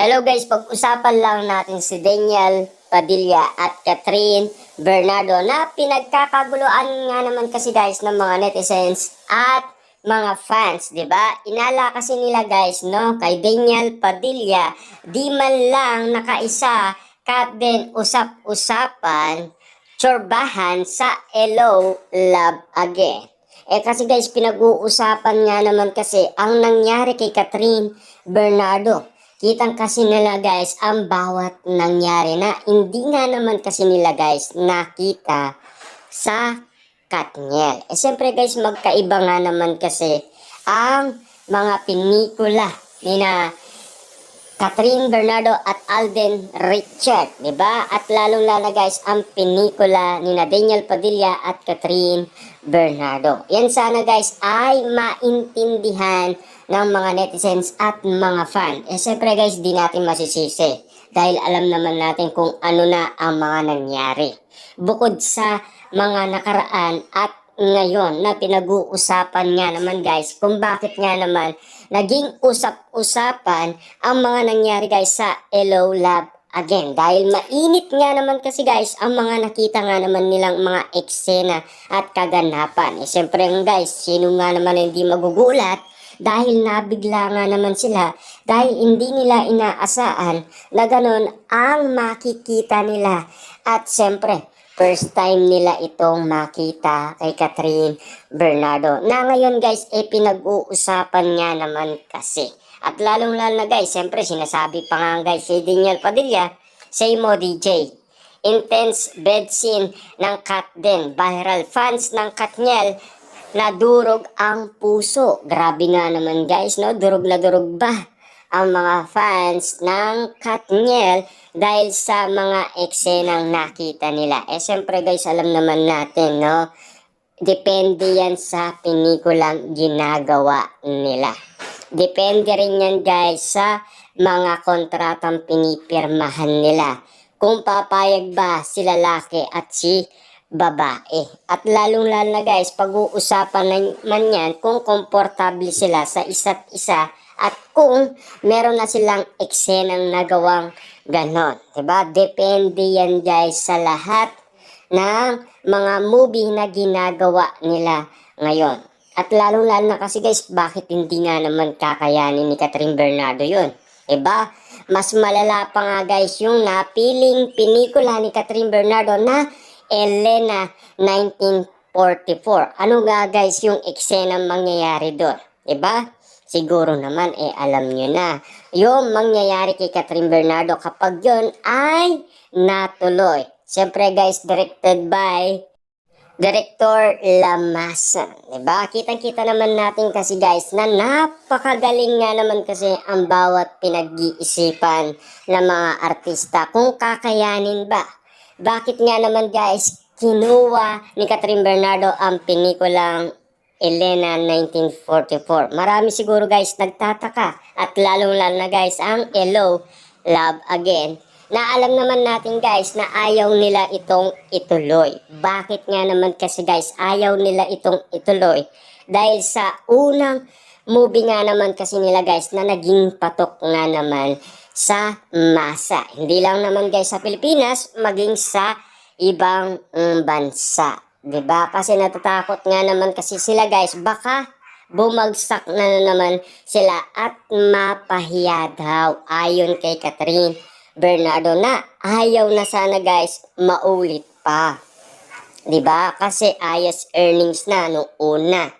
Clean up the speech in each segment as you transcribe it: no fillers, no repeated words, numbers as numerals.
Hello guys, pag-usapan lang natin si Daniel Padilla at Catherine Bernardo na pinagkakaguluan nga naman kasi guys ng mga netizens at mga fans, 'di ba? Inala kasi nila guys, no, kay Daniel Padilla, di man lang nakaisa kat din usap-usapan, tsorbahan sa Hello Love Again. Kasi guys, pinag-uusapan nga naman kasi ang nangyari kay Catherine Bernardo. Kitang kasi nila guys ang bawat nangyari na hindi nga naman kasi nila guys nakita sa Katniel. Siyempre guys, magkaiba nga naman kasi ang mga pinikula ni na Catherine Bernardo at Alden Richard, di ba? At lalong-lalo guys ang pinikula ni na Daniel Padilla at Catherine Bernardo. Yan sana guys ay maintindihan ng mga netizens at mga fan. Siyempre guys, di natin masisisi dahil alam naman natin kung ano na ang mga nangyari. Bukod sa mga nakaraan at ngayon na pinag-uusapan nga naman guys kung bakit nga naman naging usap-usapan ang mga nangyari guys sa Hello Love Again. Dahil mainit nga naman kasi guys ang mga nakita nga naman nilang mga eksena at kaganapan. Siyempre guys, sino nga naman hindi magugulat dahil nabigla nga naman sila dahil hindi nila inaasahan na ganon ang makikita nila. At siyempre, first time nila itong makita kay Catherine Bernardo. Na ngayon guys, pinag-uusapan nga naman kasi. At lalong-lalo na guys, siyempre sinasabi pa nga guys si Daniel Padilla, say mo DJ. Intense bed scene ng Kat din. Viral fans ng Katniel na durog ang puso. Grabe nga naman guys, no? Durog na durog ba ang mga fans ng Katniel dahil sa mga eksenang nakita nila. Siyempre guys, alam naman natin, no? Depende yan sa pinikulang ginagawa nila. Depende rin yan guys sa mga kontratang pinipirmahan nila. Kung papayag ba si lalaki at si babae. At lalong-lalo na guys, pag-uusapan man yan kung komportable sila sa isa't isa at kung meron na silang eksenang nagawang ganon. Diba? Depende yan guys sa lahat ng mga movie na ginagawa nila ngayon. At lalong-lalo na kasi guys, bakit hindi nga naman kakayanin ni Catherine Bernardo yun? Diba? Mas malala pa nga guys yung napiling pinikula ni Catherine Bernardo na Elena 1944. Ano nga guys yung eksena mangyayari doon? Diba? Siguro naman alam nyo na yung mangyayari kay Catherine Bernardo kapag yun ay natuloy. Siyempre guys, directed by Director Lamasa. Diba? Kitang-kita naman natin kasi guys na napakagaling nga naman kasi ang bawat pinag-iisipan ng mga artista kung kakayanin ba. Bakit nga naman guys kinuha ni Catherine Bernardo ang pinikulang Elena 1944? Marami siguro guys nagtataka at lalong-lalo na guys ang Hello Love Again na alam naman natin guys na ayaw nila itong ituloy. Bakit nga naman kasi guys ayaw nila itong ituloy? Dahil sa unang movie nga naman kasi nila guys na naging patok nga naman sa masa. Hindi lang naman guys sa Pilipinas, maging sa ibang bansa. 'Di ba? Kasi natatakot nga naman kasi sila guys, baka bumagsak na naman sila at mapahiya daw ayon kay Catherine Bernardo na ayaw na sana guys maulit pa. 'Di ba? Kasi ayos earnings na nung una.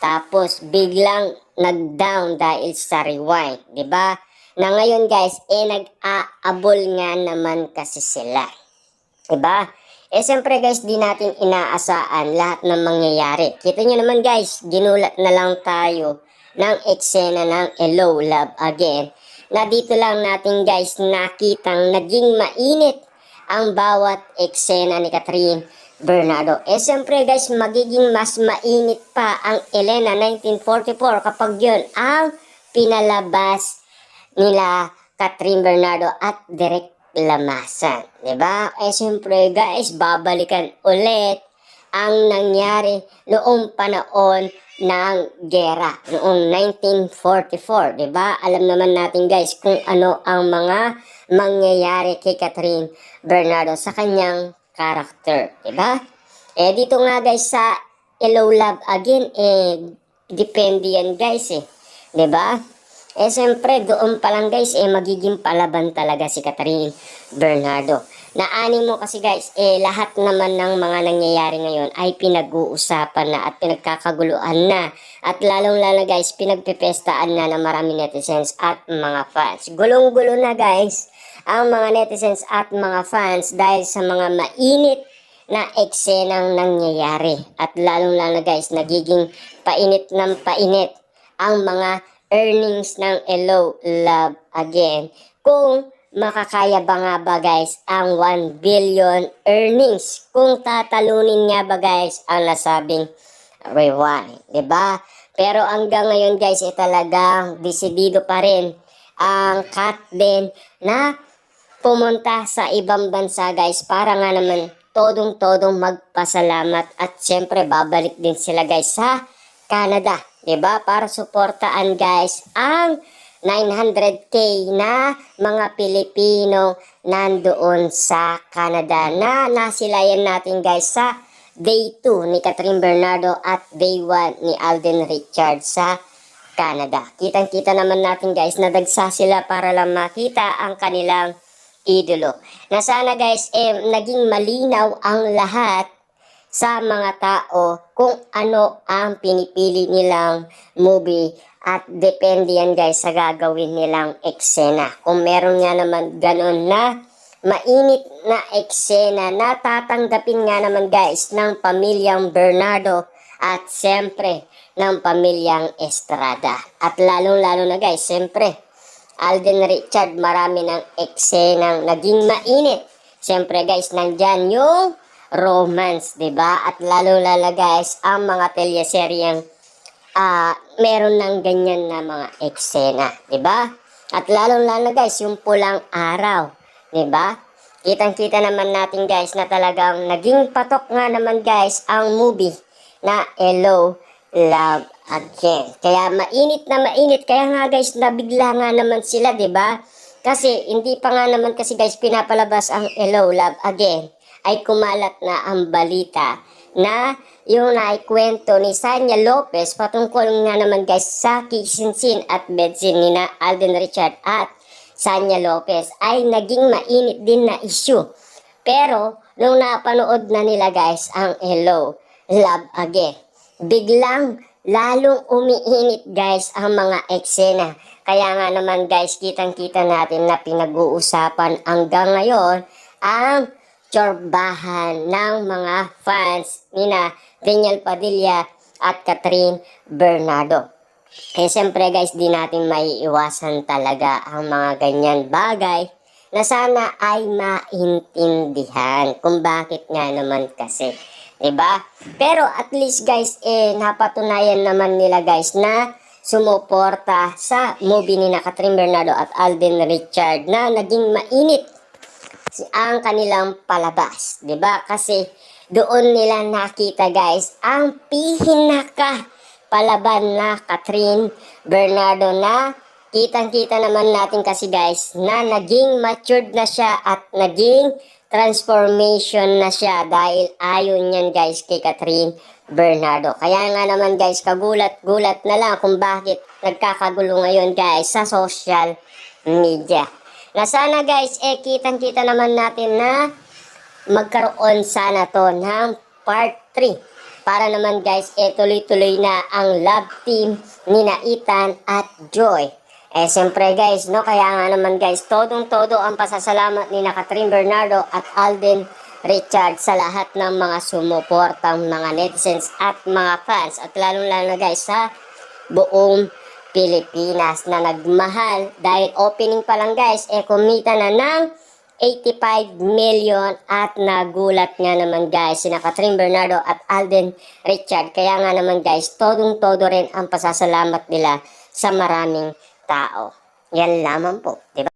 Tapos biglang nag-down dahil sa rewind, 'di ba? Na ngayon guys, nag-aabol nga naman kasi sila. Diba? Siyempre guys, di natin inaasahan lahat ng mangyayari. Kita nyo naman guys, ginulat na lang tayo ng eksena ng Hello Love Again. Na dito lang natin guys nakitang naging mainit ang bawat eksena ni Catherine Bernardo. Siyempre guys, magiging mas mainit pa ang Elena 1944 kapag yun ang pinalabas nila Catherine Bernardo at Direk Lamasa. Diba? Siyempre guys, babalikan ulit ang nangyari noong panahon ng gera, noong 1944, di ba? Alam naman natin guys kung ano ang mga mangyayari kay Catherine Bernardo sa kanyang karakter, di ba? Dito nga guys sa Hello Love Again, depende yan guys di ba? Siyempre, doon pa lang guys, magiging palaban talaga si Catherine Bernardo. Naani mo kasi guys, lahat naman ng mga nangyayari ngayon ay pinag-uusapan na at pinagkakaguluhan na. At lalong-lalo guys, pinagpipestaan na ng marami netizens at mga fans. Gulong-gulo na guys ang mga netizens at mga fans dahil sa mga mainit na eksenang nangyayari. At lalong-lalo guys, nagiging painit ng painit ang mga earnings ng Hello Love Again. Kung makakaya ba nga ba guys ang 1 billion earnings? Kung tatalunin nga ba guys ang nasabing rewind, diba? Pero hanggang ngayon guys, talagang desidido pa rin ang Kat din na pumunta sa ibang bansa guys para nga naman todong-todong magpasalamat at syempre babalik din sila guys sa Canada, 'di ba? Para suportaan guys ang 900k na mga Pilipino nandoon sa Canada na nasilayan natin guys sa day 2 ni Catherine Bernardo at day 1 ni Alden Richards sa Canada. Kitang-kita naman natin guys na dagsa sila para lang makita ang kanilang idolo. Na sana guys naging malinaw ang lahat sa mga tao kung ano ang pinipili nilang movie at depende yan guys sa gagawin nilang eksena. Kung meron nga naman ganun na mainit na eksena na tatanggapin nga naman guys ng pamilyang Bernardo at siyempre ng pamilyang Estrada. At lalong-lalo na guys, siyempre Alden Richard, marami ng eksenang naging mainit. Siyempre guys, nandyan yung romance, 'di ba? At lalo-lalo guys, ang mga teleseryeng meron ng ganyan na mga eksena, 'di ba? At lalo-lalo guys, yung Pulang Araw, 'di ba? Kitang-kita naman natin guys na talagang naging patok nga naman guys ang movie na Hello Love Again. Kaya mainit na mainit, kaya nga guys nabigla nga naman sila, 'di ba? Kasi hindi pa nga naman kasi guys pinapalabas ang Hello Love Again, ay kumalat na ang balita na yung naikwento ni Sanya Lopez patungkol nga naman guys sa kisinsin at bedsin ni na Alden Richard at Sanya Lopez ay naging mainit din na issue. Pero nung napanood na nila guys ang Hello Love Again, biglang lalong umiinit guys ang mga eksena. Kaya nga naman guys, kitang-kita natin na pinag-uusapan hanggang ngayon ang tsorbahan ng mga fans ni na Daniel Padilla at Catherine Bernardo. Siyempre guys, di natin maiiwasan talaga ang mga ganyan bagay na sana ay maintindihan kung bakit nga naman kasi. Diba? Pero at least guys, napatunayan naman nila guys na sumuporta sa movie ni na Catherine Bernardo at Alden Richard na naging mainit ang kanilang palabas, 'di ba? Kasi doon nila nakita guys ang pinaka palaban na Catherine Bernardo na kitang-kita naman natin kasi guys na naging matured na siya at naging transformation na siya dahil ayon niyan guys kay Catherine Bernardo. Kaya nga naman guys, kagulat-gulat na lang kung bakit nagkakagulo ngayon guys sa social media. Na sana guys, kitang-kita naman natin na magkaroon sana to ng part 3. Para naman guys, tuloy-tuloy na ang love team ni na Ethan at Joy. Siyempre guys, no, kaya nga naman guys, todong-todo ang pasasalamat ni na Catherine Bernardo at Alden Richard sa lahat ng mga sumuportang mga netizens at mga fans. At lalong-lalo na guys sa buong Pilipinas na nagmahal dahil opening pa lang guys kumita na ng 85 million at nagulat nga naman guys sina Catherine Bernardo at Alden Richard. Kaya nga naman guys, todong-todo rin ang pasasalamat nila sa maraming tao. Yan lamang po, diba?